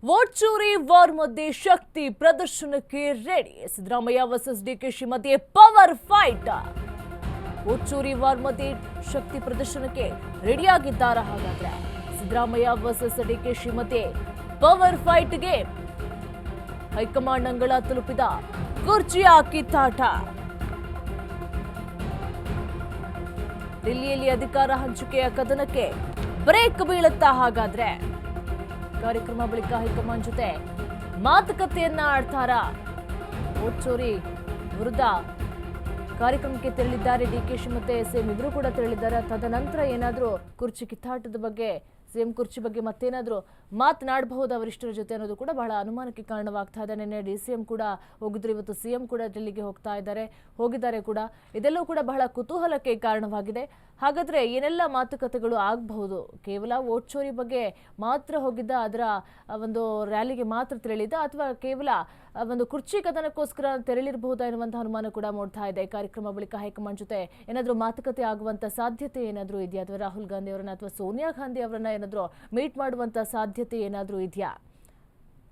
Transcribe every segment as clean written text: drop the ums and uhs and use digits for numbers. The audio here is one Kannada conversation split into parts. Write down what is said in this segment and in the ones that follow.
ವೋಟ್ ಚೋರಿ ವಾರ್ ಮಧ್ಯೆ ಶಕ್ತಿ ಪ್ರದರ್ಶನಕ್ಕೆ ರೆಡಿ. ಸಿದ್ದರಾಮಯ್ಯ ವರ್ಸಸ್ ಡಿಕೆಶಿ ಮಧ್ಯೆ ಪವರ್ ಫೈಟ್. ವೋಟ್ ಚೋರಿ ವಾರ್ ಮಧ್ಯೆ ಶಕ್ತಿ ಪ್ರದರ್ಶನಕ್ಕೆ ರೆಡಿಯಾಗಿದ್ದಾರಾ? ಹಾಗಾದ್ರೆ ಸಿದ್ದರಾಮಯ್ಯ ವರ್ಸಸ್ ಡಿಕೆಶಿ ಮಧ್ಯೆ ಪವರ್ ಫೈಟ್ಗೆ ಹೈಕಮಾಂಡ್ ಅಂಗಳ ತಲುಪಿದ ಕುರ್ಚಿಯ ಕಿತ್ತಾಟ. ದಿಲ್ಲಿಯಲ್ಲಿ ಅಧಿಕಾರ ಹಂಚಿಕೆಯ ಕದನಕ್ಕೆ ಬ್ರೇಕ್ ಬೀಳುತ್ತಾ? ಹಾಗಾದ್ರೆ ಕಾರ್ಯಕ್ರಮ ಬಳಿಕ ಹೈಕಮಾಂಡ್ ಜೊತೆ ಮಾತುಕತೆಯನ್ನ ಆಡ್ತಾರಾ? ವೋಟ್ ಚೋರಿ ವಿರುದ್ಧ ಕಾರ್ಯಕ್ರಮಕ್ಕೆ ತೆರಳಿದ್ದಾರೆ ಡಿಕೆಶಿ ಮತ್ತೆ ಸಿಎಂ ಇಬ್ರು ಕೂಡ ತೆರಳಿದ್ದಾರೆ. ತದನಂತರ ಏನಾದರೂ ಕುರ್ಚಿ ಕಿತ್ತಾಟದ ಬಗ್ಗೆ, ಸಿಎಂ ಕುರ್ಚಿ ಬಗ್ಗೆ ಮತ್ತೇನಾದರೂ ಮಾತನಾಡಬಹುದಾ ವರಿಷ್ಠರ ಜೊತೆ ಅನ್ನೋದು ಕೂಡ ಬಹಳ ಅನುಮಾನಕ್ಕೆ ಕಾರಣವಾಗ್ತಾ ಇದೆ. ನಿನ್ನೆ ಡಿಸಿಎಂ ಕೂಡ ಹೋಗಿದ್ರು, ಇವತ್ತು ಸಿಎಂ ಕೂಡ ಡೆಲ್ಲಿಗೆ ಹೋಗಿದ್ದಾರೆ ಕೂಡ. ಇದೆಲ್ಲವೂ ಕೂಡ ಬಹಳ ಕುತೂಹಲಕ್ಕೆ ಕಾರಣವಾಗಿದೆ. ಹಾಗಾದ್ರೆ ಏನೆಲ್ಲ ಮಾತುಕತೆಗಳು ಆಗಬಹುದು? ಕೇವಲ ವೋಟ್ ಚೋರಿ ಬಗ್ಗೆ ಮಾತ್ರ ಹೋಗಿದ್ದ, ಅದರ ಒಂದು ರ್ಯಾಲಿಗೆ ಮಾತ್ರ ತೆರಳಿದ್ದ, ಅಥವಾ ಕೇವಲ ಒಂದು ಕುರ್ಚಿ ಕದನಕ್ಕೋಸ್ಕರ ತೆರಳಿರಬಹುದಾ ಎನ್ನುವಂತಹ ಅನುಮಾನ ಕೂಡ ಮೂಡ್ತಾ ಇದೆ. ಕಾರ್ಯಕ್ರಮ ಬಳಿಕ ಹೈಕಮಾಂಡ್ ಜೊತೆ ಏನಾದರೂ ಮಾತುಕತೆ ಆಗುವಂತ ಸಾಧ್ಯತೆ ಏನಾದರೂ ಇದೆಯಾ? ಅಥವಾ ರಾಹುಲ್ ಗಾಂಧಿ ಅವರನ್ನ ಅಥವಾ ಸೋನಿಯಾ ಗಾಂಧಿ ಅವರನ್ನ ಏನಾದರೂ ಮೀಟ್ ಮಾಡುವಂತ ಸಾಧ್ಯತೆ ಏನಾದರೂ ಇದೆಯಾ?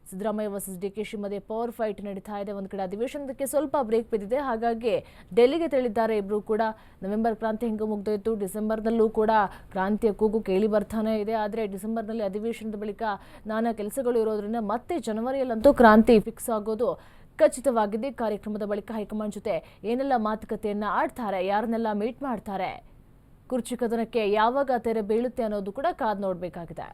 ಸಿದ್ದರಾಮಯ್ಯ ವರ್ಸಸ್ ಡಿಕೆಶಿ ಮಧ್ಯೆ ಪವರ್ ಫೈಟ್ ನಡೀತಾ ಇದೆ. ಒಂದು ಕಡೆ ಅಧಿವೇಶನಕ್ಕೆ ಸ್ವಲ್ಪ ಬ್ರೇಕ್ ಬಿದ್ದಿದೆ, ಹಾಗಾಗಿ ಡೆಲ್ಲಿಗೆ ತೆರಳಿದ್ದಾರೆ ಇಬ್ರು ಕೂಡ. ನವೆಂಬರ್ ಕ್ರಾಂತಿ ಹೆಂಗೆ ಮುಗ್ದೋಯ್ತು, ಡಿಸೆಂಬರ್ನಲ್ಲೂ ಕೂಡ ಕ್ರಾಂತಿಯ ಕೂಗು ಕೇಳಿ ಬರ್ತಾನೆ ಇದೆ. ಆದರೆ ಡಿಸೆಂಬರ್ನಲ್ಲಿ ಅಧಿವೇಶನದ ಬಳಿಕ ನಾನಾ ಕೆಲಸಗಳು ಇರೋದ್ರಿಂದ ಮತ್ತೆ ಜನವರಿಯಲ್ಲಂತೂ ಕ್ರಾಂತಿ ಫಿಕ್ಸ್ ಆಗೋದು ಖಚಿತವಾಗಿದೆ. ಕಾರ್ಯಕ್ರಮದ ಬಳಿಕ ಹೈಕಮಾಂಡ್ ಜೊತೆ ಏನೆಲ್ಲ ಮಾತುಕತೆಯನ್ನ ಆಡ್ತಾರೆ, ಯಾರನ್ನೆಲ್ಲ ಮೀಟ್ ಮಾಡ್ತಾರೆ, ಕುರ್ಚಿ ಕದನಕ್ಕೆ ಯಾವಾಗ ತೆರೆ ಬೀಳುತ್ತೆ ಅನ್ನೋದು ಕೂಡ ಕಾದ್ ನೋಡಬೇಕಾಗಿದೆ.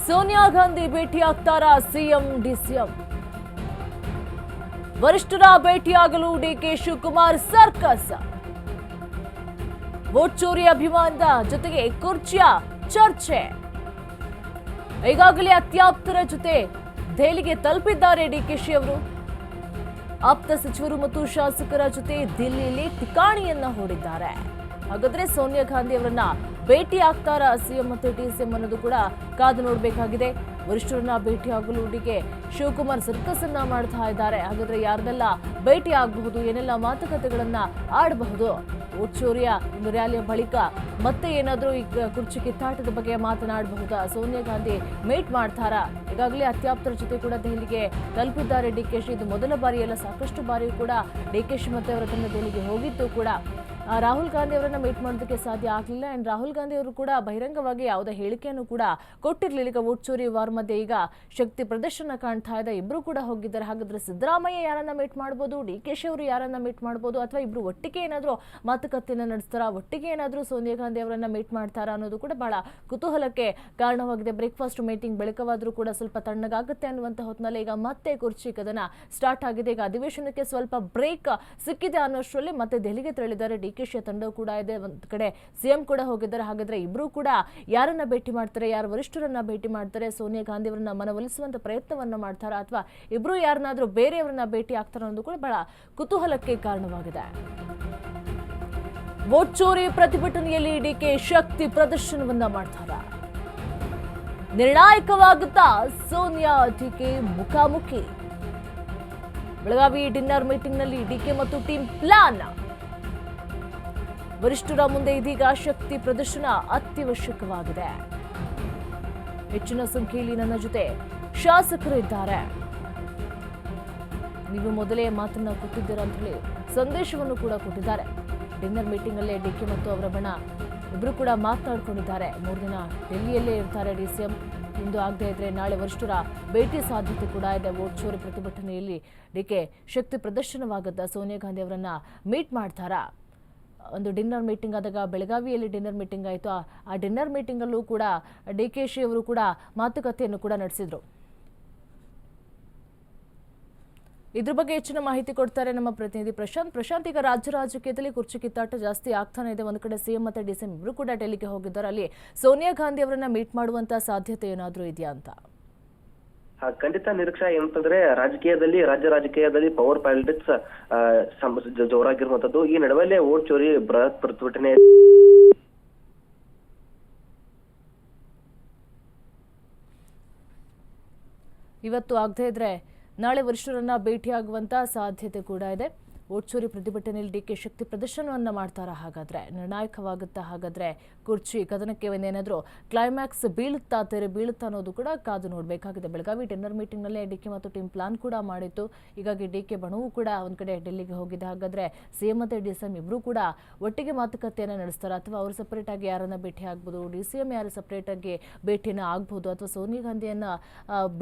ಸೋನಿಯಾ ಗಾಂಧಿ ಭೇಟಿ ಆಗ್ತಾರಾ ಸಿಎಂ ಡಿಸಿಎಂ? ವರಿಷ್ಠರ ಭೇಟಿಯಾಗಲು ಡಿಕೆ ಶಿವಕುಮಾರ್ ಸರ್ಕಸ್. ವೋಟ್ ಚೋರಿ ಅಭಿಯಾನದ ಜೊತೆಗೆ ಕುರ್ಚಿಯ ಚರ್ಚೆ. ಈಗಾಗಲೇ ಅತ್ಯಾಪ್ತರ ಜೊತೆ ದೆಹಲಿಗೆ ತಲುಪಿದ್ದಾರೆ ಡಿಕೆಶಿ ಅವರು. ಆಪ್ತ ಸಚಿವರು ಮತ್ತು ಶಾಸಕರ ಜೊತೆ ದಿಲ್ಲಿಯಲ್ಲಿ ಠಿಕಾಣಿಯನ್ನ ಹೂಡಿದ್ದಾರೆ. ಹಾಗಾದ್ರೆ ಸೋನಿಯಾ ಗಾಂಧಿ ಅವರನ್ನ ಭೇಟಿ ಆಗ್ತಾರಾ ಸಿಎಂ ಮತ್ತು ಡಿಸಿಎಂ ಅನ್ನೋದು ಕೂಡ ಕಾದು ನೋಡಬೇಕಾಗಿದೆ. ವರಿಷ್ಠರನ್ನ ಭೇಟಿಯಾಗಲು ಡಿಕೆ ಶಿವಕುಮಾರ್ ಸರ್ಕಸ್ ಅನ್ನ ಮಾಡ್ತಾ ಇದ್ದಾರೆ. ಹಾಗಾದ್ರೆ ಯಾರನ್ನೆಲ್ಲ ಭೇಟಿ ಆಗಬಹುದು, ಏನೆಲ್ಲ ಮಾತುಕತೆಗಳನ್ನ ಆಡಬಹುದು? ವೋಟ್ ಚೋರಿಯ ಒಂದು ರ್ಯಾಲಿಯ ಬಳಿಕ ಮತ್ತೆ ಏನಾದರೂ ಈ ಕುರ್ಚಿ ಕಿತ್ತಾಟದ ಬಗ್ಗೆ ಮಾತನಾಡಬಹುದಾ? ಸೋನಿಯಾ ಗಾಂಧಿ ಮೀಟ್ ಮಾಡ್ತಾರಾ? ಈಗಾಗಲೇ ಅತ್ಯಾಪ್ತರ ಜೊತೆ ಕೂಡ ದೆಹಲಿಗೆ ತಲುಪಿದ್ದಾರೆ ಡಿಕೆಶಿ. ಇದು ಮೊದಲ ಬಾರಿಯಲ್ಲ, ಸಾಕಷ್ಟು ಬಾರಿ ಕೂಡ ಡಿಕೆಶಿ ಮತ್ತೆ ಅವರ ತಂಡ ದೆಹಲಿಗೆ ಹೋಗಿದ್ದು ಕೂಡ ರಾಹುಲ್ ಗಾಂಧಿ ಅವರನ್ನ ಮೀಟ್ ಮಾಡೋದಕ್ಕೆ ಸಾಧ್ಯ ಆಗಲಿಲ್ಲ. ಅಂಡ್ ರಾಹುಲ್ ಗಾಂಧಿ ಅವರು ಕೂಡ ಬಹಿರಂಗವಾಗಿ ಯಾವುದೇ ಹೇಳಿಕೆಯನ್ನು ಕೂಡ ಕೊಟ್ಟಿರಲಿಲ್ಲ. ಈಗ ವೋಟ್ ಚೋರಿ ವಾರ್ ಮಧ್ಯೆ ಈಗ ಶಕ್ತಿ ಪ್ರದರ್ಶನ ಕಾಣ್ತಾ ಇದೆ. ಇಬ್ರು ಕೂಡ ಹೋಗಿದ್ದಾರೆ. ಹಾಗಾದ್ರೆ ಸಿದ್ದರಾಮಯ್ಯ ಯಾರನ್ನ ಮೀಟ್ ಮಾಡಬಹುದು, ಡಿಕೆಶಿ ಅವರು ಯಾರನ್ನ ಮೀಟ್ ಮಾಡಬಹುದು, ಅಥವಾ ಇಬ್ರು ಒಟ್ಟಿಗೆ ಏನಾದರೂ ಮಾತುಕತೆಯನ್ನ ನಡೆಸ್ತಾರಾ, ಒಟ್ಟಿಗೆ ಏನಾದರೂ ಸೋನಿಯಾ ಗಾಂಧಿ ಅವರನ್ನ ಮೀಟ್ ಮಾಡ್ತಾರಾ ಅನ್ನೋದು ಕೂಡ ಬಹಳ ಕುತೂಹಲಕ್ಕೆ ಕಾರಣವಾಗಿದೆ. ಬ್ರೇಕ್ಫಾಸ್ಟ್ ಮೀಟಿಂಗ್ ಬಳಿಕವಾದರೂ ಕೂಡ ಸ್ವಲ್ಪ ತಣ್ಣಗಾಗುತ್ತೆ ಅನ್ನುವಂಥ ಹೊತ್ತಿನಲ್ಲಿ ಈಗ ಮತ್ತೆ ಕುರ್ಚಿ ಕದನ ಸ್ಟಾರ್ಟ್ ಆಗಿದೆ. ಈಗ ಅಧಿವೇಶನಕ್ಕೆ ಸ್ವಲ್ಪ ಬ್ರೇಕ್ ಸಿಕ್ಕಿದೆ ಅನ್ನೋಷ್ಟರಲ್ಲಿ ಮತ್ತೆ ದೆಹಲಿಗೆ ತೆರಳಿದ್ದಾರೆ ಡಿಕೆಶಿ ತಂಡ ಕೂಡ ಇದೆ. ಒಂದು ಕಡೆ ಸಿಎಂ ಕೂಡ ಹೋಗಿದ್ದಾರೆ. ಹಾಗಾದ್ರೆ ಇಬ್ರು ಕೂಡ ಯಾರನ್ನ ಭೇಟಿ ಮಾಡ್ತಾರೆ, ಯಾರು ವರಿಷ್ಠರನ್ನ ಭೇಟಿ ಮಾಡ್ತಾರೆ, ಸೋನಿಯಾ ಗಾಂಧಿ ಅವರನ್ನ ಮನವೊಲಿಸುವಂತ ಪ್ರಯತ್ನವನ್ನ ಮಾಡ್ತಾರಾ, ಅಥವಾ ಇಬ್ರು ಯಾರನ್ನಾದ್ರೂ ಬೇರೆಯವರನ್ನ ಭೇಟಿ ಆಗ್ತಾರ ಅನ್ನೋದು ಕೂಡ ಬಹಳ ಕುತೂಹಲಕ್ಕೆ ಕಾರಣವಾಗಿದೆ. ವೋಟ್ ಚೋರಿ ಪ್ರತಿಭಟನೆಯಲ್ಲಿ ಡಿಕೆ ಶಕ್ತಿ ಪ್ರದರ್ಶನವನ್ನ ಮಾಡ್ತಾರ? ನಿರ್ಣಾಯಕವಾಗುತ್ತಾ ಸೋನಿಯಾ ಡಿಕೆ ಮುಖಾಮುಖಿ? ಬೆಳಗಾವಿ ಡಿನ್ನರ್ ಮೀಟಿಂಗ್ ನಲ್ಲಿ ಡಿಕೆ ಮತ್ತು ಟೀಮ್ ಪ್ಲಾನ್. ವರಿಷ್ಠರ ಮುಂದೆ ಇದೀಗ ಶಕ್ತಿ ಪ್ರದರ್ಶನ ಅತ್ಯವಶ್ಯಕವಾಗಿದೆ. ಹೆಚ್ಚಿನ ಸಂಖ್ಯೆಯಲ್ಲಿ ನನ್ನ ಜೊತೆ ಶಾಸಕರು ಇದ್ದಾರೆ, ನೀವು ಮೊದಲೇ ಮಾತನ್ನ ಕೊಟ್ಟಿದ್ದೀರಾ ಅಂತ ಹೇಳಿ ಸಂದೇಶವನ್ನು ಕೂಡ ಕೊಟ್ಟಿದ್ದಾರೆ. ಡಿನ್ನರ್ ಮೀಟಿಂಗ್ ಅಲ್ಲೇ ಡಿಕೆ ಮತ್ತು ಅವರ ಬಣ ಇಬ್ರು ಕೂಡ ಮಾತನಾಡ್ಕೊಂಡಿದ್ದಾರೆ. 3 ದಿನ ಡೆಲ್ಲಿಯಲ್ಲೇ ಇರ್ತಾರೆ ಡಿಸಿಎಂ. ಇಂದು ಆಗದೆ ಇದ್ರೆ ನಾಳೆ ವರಿಷ್ಠರ ಭೇಟಿ ಸಾಧ್ಯತೆ ಕೂಡ ಇದೆ. ವೋಟ್ ಚೋರಿ ಪ್ರತಿಭಟನೆಯಲ್ಲಿ ಡಿಕೆ ಶಕ್ತಿ ಪ್ರದರ್ಶನವಾಗುತ್ತಾ? ಸೋನಿಯಾ ಗಾಂಧಿ ಅವರನ್ನ ಮೀಟ್ ಮಾಡ್ತಾರಾ? ಒಂದು ಡಿನ್ನರ್ ಮೀಟಿಂಗ್ ಆದಾಗ ಬೆಳಗಾವಿಯಲ್ಲಿ ಡಿನ್ನರ್ ಮೀಟಿಂಗ್ ಆಯಿತು. ಆ ಡಿನ್ನರ್ ಮೀಟಿಂಗಲ್ಲೂ ಕೂಡ ಡಿಕೆಶಿ ಅವರು ಕೂಡ ಮಾತುಕತೆಯನ್ನು ಕೂಡ ನಡೆಸಿದ್ರು. ಇದ್ರ ಬಗ್ಗೆ ಹೆಚ್ಚಿನ ಮಾಹಿತಿ ಕೊಡ್ತಾರೆ ನಮ್ಮ ಪ್ರತಿನಿಧಿ ಪ್ರಶಾಂತ್. ಈಗ ರಾಜ್ಯ ರಾಜಕೀಯದಲ್ಲಿ ಕುರ್ಚಿ ಕಿತ್ತಾಟ ಜಾಸ್ತಿ ಆಗ್ತಾನೆ ಇದೆ. ಒಂದು ಕಡೆ ಸಿಎಂ ಮತ್ತೆ ಡಿಸಿಎಂ ಇಬ್ರು ಕೂಡ ಡೆಲ್ಲಿಗೆ ಹೋಗಿದ್ದಾರೆ. ಅಲ್ಲಿ ಸೋನಿಯಾ ಗಾಂಧಿ ಅವರನ್ನ ಮೀಟ್ ಮಾಡುವಂತ ಸಾಧ್ಯತೆ ಏನಾದರೂ ಇದೆಯಾ ಅಂತ? ಖಂಡಿತ ನಿರೀಕ್ಷೆ ಏನಂತಂದ್ರೆ ರಾಜ್ಯ ರಾಜಕೀಯದಲ್ಲಿ ಪವರ್ ಪಾಲಿಟಿಕ್ಸ್ ಜೋರಾಗಿರುವಂತದ್ದು. ಈ ನಡುವಲ್ಲೇ ವೋಟ್ ಚೋರಿ ಬೃಹತ್ ಪ್ರತಿಭಟನೆ ಇವತ್ತು ಆಗದೆ ಇದ್ರೆ ನಾಳೆ ವರಿಷ್ಠರನ್ನ ಭೇಟಿಯಾಗುವಂತ ಸಾಧ್ಯತೆ ಕೂಡ ಇದೆ. ವೋಟ್ ಚೋರಿ ಪ್ರತಿಭಟನೆಯಲ್ಲಿ ಡಿಕೆ ಶಕ್ತಿ ಪ್ರದರ್ಶನವನ್ನ ಮಾಡ್ತಾರಾ? ಹಾಗಾದ್ರೆ ನಿರ್ಣಾಯಕವಾಗುತ್ತಾ? ಹಾಗಾದ್ರೆ ಕುರ್ಚಿ ಕದನಕ್ಕೆ ಏನಾದರೂ ಕ್ಲೈಮ್ಯಾಕ್ಸ್ ಬೀಳುತ್ತಾ, ತೆರೆ ಬೀಳುತ್ತಾ ಅನ್ನೋದು ಕೂಡ ಕಾದು ನೋಡಬೇಕಾಗಿದೆ. ಬೆಳಗಾವಿ ಡಿನ್ನರ್ ಮೀಟಿಂಗ್ನಲ್ಲೇ ಡಿಕೆ ಮತ್ತು ಟೀಮ್ ಪ್ಲಾನ್ ಕೂಡ ಮಾಡಿತ್ತು. ಹೀಗಾಗಿ ಡಿಕೆ ಬಣವು ಕೂಡ ಒಂದ್ ಕಡೆ ಡೆಲ್ಲಿಗೆ ಹೋಗಿದೆ. ಹಾಗಾದ್ರೆ ಸಿಎಂ ಮತ್ತು ಡಿಸಿಎಂ ಇಬ್ರು ಕೂಡ ಒಟ್ಟಿಗೆ ಮಾತುಕತೆಯನ್ನು ನಡೆಸ್ತಾರೆ, ಅಥವಾ ಅವರು ಸಪರೇಟ್ ಆಗಿ ಯಾರನ್ನ ಭೇಟಿ ಆಗ್ಬೋದು, ಡಿಸಿಎಂ ಯಾರು ಸಪರೇಟ್ ಆಗಿ ಭೇಟಿನ ಆಗ್ಬೋದು, ಅಥವಾ ಸೋನಿಯಾ ಗಾಂಧಿಯನ್ನ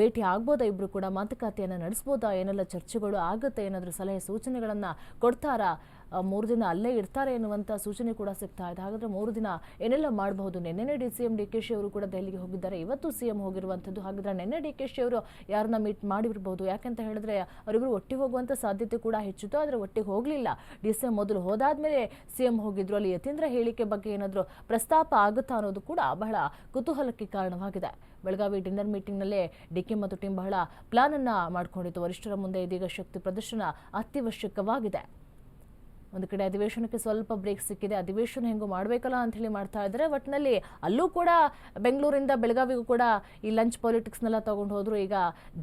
ಭೇಟಿ ಆಗ್ಬೋದಾ? ಇಬ್ರು ಕೂಡ ಮಾತುಕತೆಯನ್ನು ನಡೆಸ್ಬೋದಾ? ಏನೆಲ್ಲ ಚರ್ಚೆಗಳು ಆಗುತ್ತೆ? ಏನಾದರೂ ಸಲಹೆ ಸೂಚನೆಗಳನ್ನ ಕೊಡ್ತಾರಾ? 3 ದಿನ ಅಲ್ಲೇ ಇರ್ತಾರೆ ಎನ್ನುವಂಥ ಸೂಚನೆ ಕೂಡ ಸಿಗ್ತಾ ಇದೆ. ಹಾಗಾದ್ರೆ 3 ದಿನ ಏನೆಲ್ಲ ಮಾಡಬಹುದು? ನಿನ್ನೆ ಡಿಸಿಎಂ ಡಿಕೆಶಿ ಅವರು ಕೂಡ ದೆಹಲಿಗೆ ಹೋಗಿದ್ದಾರೆ, ಇವತ್ತು ಸಿಎಂ ಹೋಗಿರುವಂಥದ್ದು. ಹಾಗಾದ್ರೆ ನಿನ್ನೆ ಡಿಕೆಶಿ ಅವರು ಯಾರನ್ನ ಮೀಟ್ ಮಾಡಿರ್ಬೋದು? ಯಾಕಂತ ಹೇಳಿದ್ರೆ ಅವರಿಬ್ಬರು ಒಟ್ಟಿಗೆ ಹೋಗುವಂಥ ಸಾಧ್ಯತೆ ಕೂಡ ಹೆಚ್ಚಿತ್ತು. ಆದರೆ ಒಟ್ಟಿಗೆ ಹೋಗಲಿಲ್ಲ. ಡಿಸಿಎಂ ಮೊದಲು ಹೋದಾದ್ಮೇಲೆ ಸಿಎಂ ಹೋಗಿದ್ರು. ಅಲ್ಲಿ ಯತೀಂದ್ರ ಹೇಳಿಕೆ ಬಗ್ಗೆ ಏನಾದರೂ ಪ್ರಸ್ತಾಪ ಆಗುತ್ತಾ ಅನ್ನೋದು ಕೂಡ ಬಹಳ ಕುತೂಹಲಕ್ಕೆ ಕಾರಣವಾಗಿದೆ. ಬೆಳಗಾವಿ ಡಿನ್ನರ್ ಮೀಟಿಂಗ್ನಲ್ಲೇ ಡಿಕೆ ಮತ್ತು ಟೀಮ್ ಬಹಳ ಪ್ಲಾನ್ ಅನ್ನ ಮಾಡಿಕೊಂಡಿತ್ತು. ವರಿಷ್ಠರ ಮುಂದೆ ಇದೀಗ ಶಕ್ತಿ ಪ್ರದರ್ಶನ ಅತ್ಯವಶ್ಯಕವಾಗಿದೆ. ಒಂದು ಕಡೆ ಅಧಿವೇಶನಕ್ಕೆ ಸ್ವಲ್ಪ ಬ್ರೇಕ್ ಸಿಕ್ಕಿದೆ. ಅಧಿವೇಶನ ಹೆಂಗೋ ಮಾಡಬೇಕಲ್ಲ ಅಂತ ಹೇಳಿ ಮಾಡ್ತಾ ಇದ್ದಾರೆ. ಒಟ್ಟಿನಲ್ಲಿ ಅಲ್ಲೂ ಕೂಡ ಬೆಂಗಳೂರಿಂದ ಬೆಳಗಾವಿಗೂ ಕೂಡ ಈ ಲಂಚ್ ಪಾಲಿಟಿಕ್ಸ್ನೆಲ್ಲ ತಗೊಂಡು ಹೋದ್ರು. ಈಗ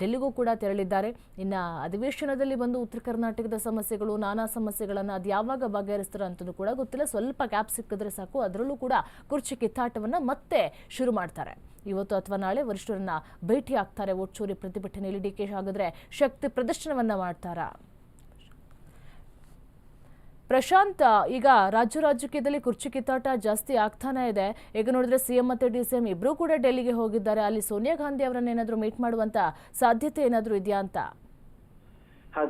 ಡೆಲ್ಲಿಗೂ ಕೂಡ ತೆರಳಿದ್ದಾರೆ. ಇನ್ನು ಅಧಿವೇಶನದಲ್ಲಿ ಬಂದು ಉತ್ತರ ಕರ್ನಾಟಕದ ಸಮಸ್ಯೆಗಳು, ನಾನಾ ಸಮಸ್ಯೆಗಳನ್ನು ಅದು ಯಾವಾಗ ಬಗೆಹರಿಸ್ತಾರೆ ಅಂತಲೂ ಕೂಡ ಗೊತ್ತಿಲ್ಲ. ಸ್ವಲ್ಪ ಗ್ಯಾಪ್ ಸಿಕ್ಕಿದ್ರೆ ಸಾಕು, ಅದರಲ್ಲೂ ಕೂಡ ಕುರ್ಚಿ ಕಿತ್ತಾಟವನ್ನು ಮತ್ತೆ ಶುರು ಮಾಡ್ತಾರೆ. ಇವತ್ತು ಅಥವಾ ನಾಳೆ ವರಿಷ್ಠರನ್ನ ಭೇಟಿ ಆಗ್ತಾರೆ. ವೋಟ್ ಚೋರಿ ಪ್ರತಿಭಟನೆಯಲ್ಲಿ ಡಿಕೆ ಹಾಗಾದ್ರೆ ಶಕ್ತಿ ಪ್ರದರ್ಶನವನ್ನ ಮಾಡ್ತಾರಾ? ಪ್ರಶಾಂತ್, ಈಗ ರಾಜಕೀಯದಲ್ಲಿ ಕುರ್ಚಿ ಕಿತ್ತಾಟ ಜಾಸ್ತಿ ಆಗ್ತಾನೆ ಇದೆ. ಈಗ ನೋಡಿದ್ರೆ ಸಿಎಂ ಮತ್ತು ಡಿಸಿಎಂ ಇಬ್ರು ಕೂಡ ಡೆಲ್ಲಿಗೆ ಹೋಗಿದ್ದಾರೆ. ಅಲ್ಲಿ ಸೋನಿಯಾ ಗಾಂಧಿ ಅವರನ್ನ ಏನಾದರೂ ಮೀಟ್ ಮಾಡುವಂತ ಸಾಧ್ಯತೆ ಏನಾದರೂ ಇದೆಯಾ ಅಂತ?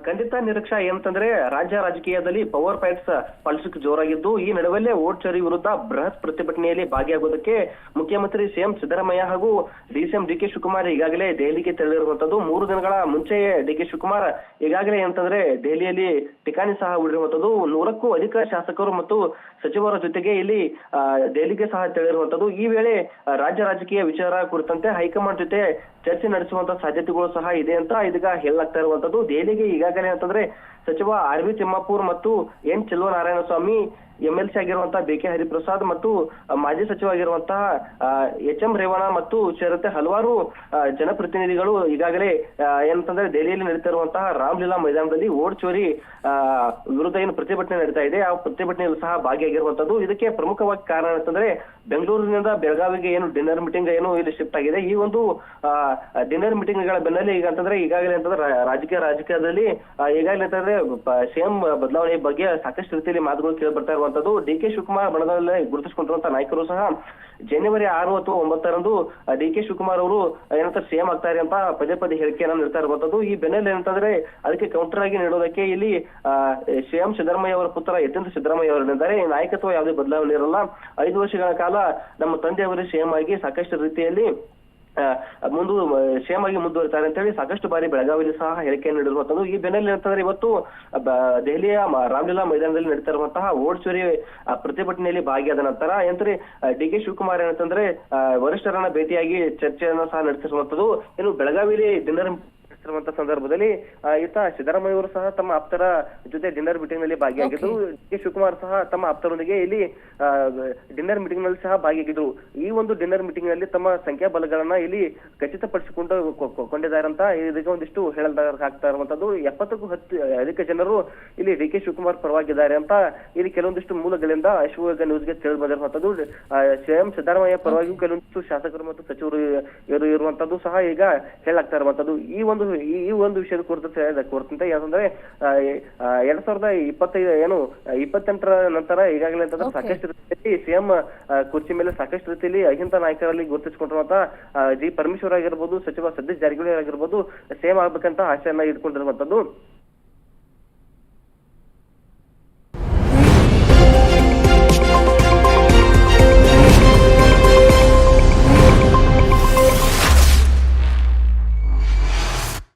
ಖಂಡಿತ ನಿರೀಕ್ಷಾ. ಏನಂತಂದ್ರೆ ರಾಜ್ಯ ರಾಜಕೀಯದಲ್ಲಿ ಪವರ್ ಫೈಟ್ಸ್ ಪಾಲಿಟಿಕ್ಸ್ ಜೋರಾಗಿದ್ದು, ಈ ನಡುವಲ್ಲೇ ವೋಟ್ ಚೋರಿ ವಿರುದ್ಧ ಬೃಹತ್ ಪ್ರತಿಭಟನೆಯಲ್ಲಿ ಭಾಗಿಯಾಗುವುದಕ್ಕೆ ಮುಖ್ಯಮಂತ್ರಿ ಸಿಎಂ ಸಿದ್ದರಾಮಯ್ಯ ಹಾಗೂ ಡಿಸಿಎಂ ಡಿಕೆ ಶಿವಕುಮಾರ್ ಈಗಾಗಲೇ ದೆಹಲಿಗೆ ತೆರಳಿರುವಂತದ್ದು. 3 ದಿನಗಳ ಮುಂಚೆಯೇ ಡಿಕೆ ಶಿವಕುಮಾರ್ ಈಗಾಗಲೇ ಏನಂತಂದ್ರೆ ದೆಹಲಿಯಲ್ಲಿ ಠಿಕಾಣಿ ಸಹ ಹೂಡಿರುವಂತದ್ದು. 100ಕ್ಕೂ ಅಧಿಕ ಶಾಸಕರು ಮತ್ತು ಸಚಿವರ ಜೊತೆಗೆ ಇಲ್ಲಿ ದೆಹಲಿಗೆ ಸಹ ತೆರಳಿರುವಂತದ್ದು. ಈ ವೇಳೆ ರಾಜ್ಯ ರಾಜಕೀಯ ವಿಚಾರ ಕುರಿತಂತೆ ಹೈಕಮಾಂಡ್ ಜೊತೆ ಚರ್ಚೆ ನಡೆಸುವಂತ ಸಾಧ್ಯತೆಗಳು ಸಹ ಇದೆ ಅಂತ ಇದೀಗ ಹೇಳಲಾಗ್ತಾ ಇರುವಂತದ್ದು. ದೆಹಲಿಗೆ ಈಗಾಗಲೇ ಅಂತಂದ್ರೆ ಸಚಿವ ಆರ್.ವಿ. ತಿಮ್ಮಾಪುರ್ ಮತ್ತು ಎನ್ ಚೆಲುವನಾರಾಯಣಸ್ವಾಮಿ, ಎಂಎಲ್ಸಿ ಆಗಿರುವಂತಹ ಬಿ.ಕೆ. ಹರಿಪ್ರಸಾದ್ ಮತ್ತು ಮಾಜಿ ಸಚಿವ ಆಗಿರುವಂತಹ ಎಚ್.ಎಂ. ರೇವಣ್ಣ ಮತ್ತು ಸೇರಿದಂತೆ ಹಲವಾರು ಜನಪ್ರತಿನಿಧಿಗಳು ಈಗಾಗಲೇ ಏನಂತಂದ್ರೆ ದೆಹಲಿಯಲ್ಲಿ ನಡೀತಿರುವಂತಹ ರಾಮಲೀಲಾ ಮೈದಾನದಲ್ಲಿ ವೋಟ್ ಚೋರಿ ವಿರುದ್ಧ ಏನು ಪ್ರತಿಭಟನೆ ನಡೀತಾ ಇದೆ, ಆ ಪ್ರತಿಭಟನೆಯಲ್ಲೂ ಸಹ ಭಾಗಿಯಾಗಿರುವಂತದ್ದು. ಇದಕ್ಕೆ ಪ್ರಮುಖವಾಗಿ ಕಾರಣ ಅಂತಂದ್ರೆ ಬೆಂಗಳೂರಿನಿಂದ ಬೆಳಗಾವಿಗೆ ಏನು ಡಿನ್ನರ್ ಮೀಟಿಂಗ್ ಏನು ಇಲ್ಲಿ ಶಿಫ್ಟ್ ಆಗಿದೆ. ಈ ಒಂದು ಡಿನ್ನರ್ ಮೀಟಿಂಗ್ ಗಳ ಬೆನ್ನಲ್ಲೇ ಈಗ ಅಂತಂದ್ರೆ ಈಗಾಗಲೇ ಅಂತಂದ್ರೆ ರಾಜಕೀಯದಲ್ಲಿ ಈಗಾಗಲೇ ಅಂತಂದ್ರೆ ಸಿಎಂ ಬದಲಾವಣೆ ಬಗ್ಗೆ ಸಾಕಷ್ಟು ರೀತಿಯಲ್ಲಿ ಮಾತುಗಳು ಕೇಳಿ ಬರ್ತಾ ಇರುವಂತದ್ದು. ಡಿ.ಕೆ. ಶಿವಕುಮಾರ್ ಬಣದಲ್ಲಿ ಗುರುತಿಸಿಕೊಂಡಿರುವಂತಹ ನಾಯಕರು ಸಹ ಜನವರಿ 6 ಅಥವಾ 9ರಂದು ಡಿ.ಕೆ. ಶಿವಕುಮಾರ್ ಅವರು ಏನಂತ ಸಿಎಂ ಆಗ್ತಾರೆ ಅಂತ ಪದೇ ಪದೇ ಹೇಳಿಕೆಯನ್ನು ನೀಡ್ತಾ ಇರುವಂತದ್ದು. ಈ ಬೆನ್ನಲ್ಲೇ ಏನಂತಂದ್ರೆ ಅದಕ್ಕೆ ಕೌಂಟರ್ ಆಗಿ ನೀಡೋದಕ್ಕೆ ಇಲ್ಲಿ ಸಿಎಂ ಸಿದ್ದರಾಮಯ್ಯ ಅವರ ಪುತ್ರ ಯತೀಂದ್ರ ಸಿದ್ದರಾಮಯ್ಯ ಅವರಿದ್ದಾರೆ. ನಾಯಕತ್ವ ಯಾವುದೇ ಬದಲಾವಣೆ ಇರಲ್ಲ. 5 ವರ್ಷಗಳ ಕಾಲ ನಮ್ಮ ತಂದೆಯವರೇ ಸಿಎಂ ಆಗಿ ಸಾಕಷ್ಟು ರೀತಿಯಲ್ಲಿ ಸಿಎಂ ಆಗಿ ಮುಂದುವರಿತಾರೆ ಅಂತ ಹೇಳಿ ಸಾಕಷ್ಟು ಬಾರಿ ಬೆಳಗಾವಿಯಲ್ಲಿ ಸಹ ಹೇಳಿಕೆಯನ್ನು ನೀಡಿರುವಂತದ್ದು. ಈ ಬೆನ್ನಲ್ಲೇ ಅಂತಂದ್ರೆ ಇವತ್ತು ದೆಹಲಿಯ ರಾಮಲೀಲಾ ಮೈದಾನದಲ್ಲಿ ನಡೀತಾ ಇರುವಂತಹ ವೋಟ್ ಚೋರಿ ಪ್ರತಿಭಟನೆಯಲ್ಲಿ ಭಾಗಿಯಾದ ನಂತರ ಏನಂದ್ರೆ ಡಿ.ಕೆ. ಶಿವಕುಮಾರ್ ಏನಂತಂದ್ರೆ ವರಿಷ್ಠರನ್ನ ಭೇಟಿಯಾಗಿ ಚರ್ಚೆಯನ್ನು ಸಹ ನಡೆಸಿರುವಂತದ್ದು. ಇನ್ನು ಬೆಳಗಾವಿಯಲ್ಲಿ ಡಿನ್ನರ್ ಸಂದರ್ಭದಲ್ಲಿ ಈತ ಸಿದ್ದರಾಮಯ್ಯ ಅವರು ಸಹ ತಮ್ಮ ಆಪ್ತರ ಜೊತೆ ಡಿನ್ನರ್ ಮೀಟಿಂಗ್ ನಲ್ಲಿ ಭಾಗಿಯಾಗಿದ್ರು. ಡಿ.ಕೆ. ಶಿವಕುಮಾರ್ ಸಹ ತಮ್ಮ ಆಪ್ತರೊಂದಿಗೆ ಇಲ್ಲಿ ಡಿನ್ನರ್ ಮೀಟಿಂಗ್ ನಲ್ಲಿ ಸಹ ಭಾಗಿಯಾಗಿದ್ರು. ಈ ಒಂದು ಡಿನ್ನರ್ ಮೀಟಿಂಗ್ ನಲ್ಲಿ ತಮ್ಮ ಸಂಖ್ಯಾಬಲಗಳನ್ನ ಇಲ್ಲಿ ಖಚಿತಪಡಿಸಿಕೊಂಡಿದ್ದಾರೆ ಅಂತ ಇದಕ್ಕೆ ಒಂದಿಷ್ಟು ಹೇಳಲಾಗ್ತಾ ಇರುವಂತದ್ದು. 70ಕ್ಕೂ ಅಧಿಕ ಜನರು ಇಲ್ಲಿ ಡಿ.ಕೆ. ಶಿವಕುಮಾರ್ ಪರವಾಗಿದ್ದಾರೆ ಅಂತ ಇಲ್ಲಿ ಕೆಲವೊಂದಿಷ್ಟು ಮೂಲಗಳಿಂದ ಅಶ್ವವೇಗ ನ್ಯೂಸ್ಗೆ ತಿಳಿದು ಬಂದಿರುವಂತದ್ದು. ಸಿಎಂ ಸಿದ್ದರಾಮಯ್ಯ ಪರವಾಗಿಯೂ ಕೆಲವೊಂದಿಷ್ಟು ಶಾಸಕರು ಮತ್ತು ಸಚಿವರು ಇರುವಂತದ್ದು ಸಹ ಈಗ ಹೇಳಲಾಗ್ತಾ ಇರುವಂತದ್ದು. ಈ ಒಂದು ವಿಷಯದ ಕುರಿತಂತೆ ಏನಂದ್ರೆ 2028ರ ನಂತರ ಈಗಾಗಲೇ ಅಂತಂದ್ರೆ ಸಾಕಷ್ಟು ರೀತಿಯಲ್ಲಿ ಸಿಎಂ ಕುರ್ಚಿ ಮೇಲೆ ಸಾಕಷ್ಟು ರೀತಿಯಲ್ಲಿ ಅಹಿಂದ ನಾಯಕರಲ್ಲಿ ಗುರುತಿಸಿಕೊಂಡಿರುವಂತಹ ಜಿ. ಪರಮೇಶ್ವರ್ ಆಗಿರ್ಬೋದು, ಸಚಿವ ಸತೀಶ್ ಜಾರಕಿಹೊಳಿ ಆಗಿರ್ಬೋದು ಸಿಎಂ ಆಗ್ಬೇಕಂತ ಆಶೆಯನ್ನ ಇಟ್ಕೊಂಡಿರುವಂತದ್ದು.